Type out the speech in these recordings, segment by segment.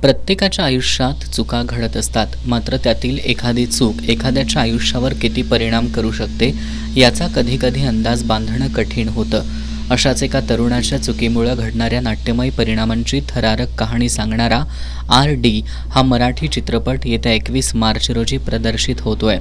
प्रत्येकाच्या आयुष्यात चुका घडत असतात, मात्र त्यातील एखादी चूक एखाद्याच्या आयुष्यावर किती परिणाम करू शकते याचा कधीकधी अंदाज बांधणं कठीण होतं. अशाच एका तरुणाच्या चुकीमुळे घडणाऱ्या नाट्यमय परिणामांची थरारक कहाणी सांगणारा RD हा मराठी चित्रपट येत्या 21 मार्च रोजी प्रदर्शित होतोय.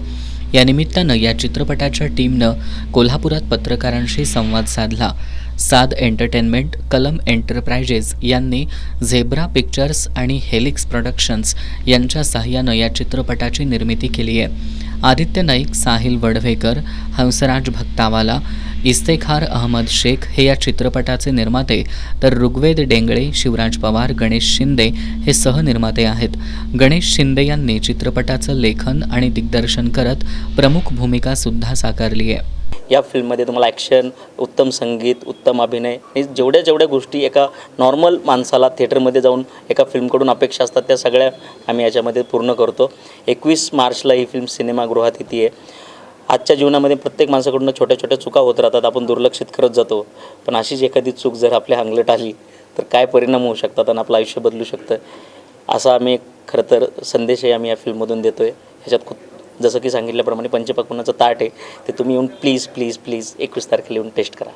या निमित्तानं या चित्रपटाच्या टीमनं कोल्हापुरात पत्रकारांशी संवाद साधला. साद एंटरटेनमेंट, कलम एंटरप्राइजेस यांनी झेब्रा पिक्चर्स आणि हेलिक्स प्रोडक्शन्स यांच्या सहाय्यानं या चित्रपटाची निर्मिती केली आहे. आदित्य नाईक, साहिल वडवेकर, हंसराज भक्तावाला, इस्तेखार अहमद शेख हे या चित्रपटाचे निर्माते, तर ऋग्वेद डेंगळे, शिवराज पवार, गणेश शिंदे हे सहनिर्माते आहेत. गणेश शिंदे यांनी चित्रपटाचं लेखन आणि दिग्दर्शन करत प्रमुख भूमिका सुद्धा साकारली आहे. या फिल्ममध्ये तुम्हाला ॲक्शन, उत्तम संगीत, उत्तम अभिनय हे जेवढ्या गोष्टी एका नॉर्मल माणसाला थिएटरमध्ये जाऊन एका फिल्मकडून अपेक्षा असतात त्या सगळ्या आम्ही याच्यामध्ये पूर्ण करतो. 21 मार्चला ही फिल्म सिनेमागृहात येते आहे. आजच्या जीवनामध्ये प्रत्येक माणसाकडून छोट्या चुका होत राहतात, आपण दुर्लक्षित करत जातो. पण अशीच एखादी चूक जर आपल्या अंगलट आली तर काय परिणाम होऊ शकतात आणि आपलं आयुष्य बदलू शकतं, असा आम्ही खरं तर संदेशही आम्ही या फिल्ममधून देतो आहे. ह्याच्यात खूप जसं की सांगितल्याप्रमाणे पंचपक्वान्नाचं ताट आहे, ते तुम्ही येऊन प्लीज 21 तारखेला येऊन टेस्ट करा.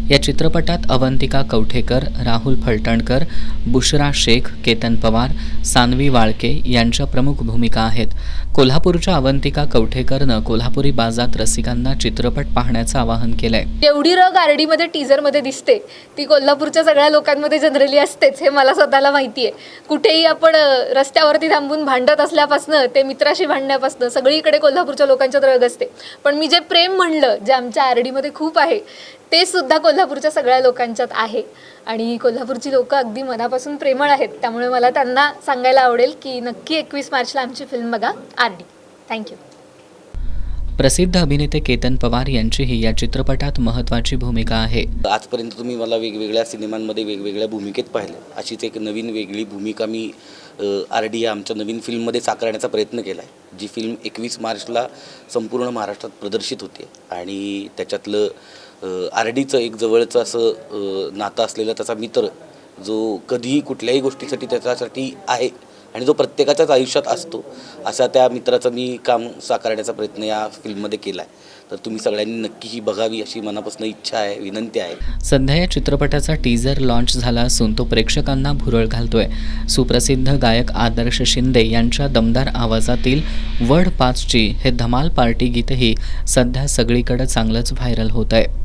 या चित्रपटात अवंतिका कवठेकर, राहुल फलटणकर, बुशरा शेख, केतन पवार, सानवी वाळके यांच्या प्रमुख भूमिका आहेत. कोल्हापूरच्या अवंतिका कवठेकरनं कोल्हापुरी बाजात रसिकांना चित्रपट पाहण्याचं आवाहन केलंय. एवढी रग RD टीझरमध्ये दिसते ती कोल्हापूरच्या सगळ्या लोकांमध्ये जनरली असतेच, हे मला स्वतःला माहिती आहे. कुठेही आपण रस्त्यावरती थांबून भांडत असल्यापासनं ते मित्राशी भांडण्यापासनं सगळीकडे कोल्हापूरच्या लोकांच्यात रग असते. पण मी जे प्रेम म्हणलं, जे आमच्या RD खूप आहे, ते सुद्धा कोल्हापूरच्या सगळ्या लोकांच्यात आहे. आणि कोल्हापूरची लोकं अगदी मनापासून प्रेमळ आहेत. त्यामुळे मला त्यांना सांगायला आवडेल की नक्की 21 मार्चला आमची फिल्म बघा, RD. थँक्यू. प्रसिद्ध अभिनेते केतन पवार यांचीही या चित्रपटात महत्त्वाची भूमिका आहे. आजपर्यंत तुम्ही मला वेगवेगळ्या सिनेमांमध्ये वेगवेगळ्या भूमिकेत पाहिलं. अशीच एक नवीन वेगळी भूमिका मी RD या आमच्या नवीन फिल्ममध्ये साकारण्याचा प्रयत्न केला आहे, जी फिल्म 21 मार्चला संपूर्ण महाराष्ट्रात प्रदर्शित होते. आणि त्याच्यातलं RDचं एक जवळचं असं नातं असलेला त्याचा मित्र, जो कधीही कुठल्याही गोष्टीसाठी त्याच्यासाठी आहे आणि जो प्रत्येकाच्याच आयुष्यात असतो, असा त्या मित्राचं मी काम साकारण्याचा प्रयत्न या फिल्ममध्ये केला आहे. तर तुम्ही सगळ्यांनी नक्की ही बघावी अशी मनापासून इच्छा आहे, विनंती आहे. सध्या या चित्रपटाचा टीझर लॉन्च झाला असून तो प्रेक्षकांना भुरळ घालतोय. सुप्रसिद्ध गायक आदर्श शिंदे यांच्या दमदार आवाजातील वड 5ची हे धमाल पार्टी गीतही सध्या सगळीकडे चांगलंच व्हायरल होत आहे.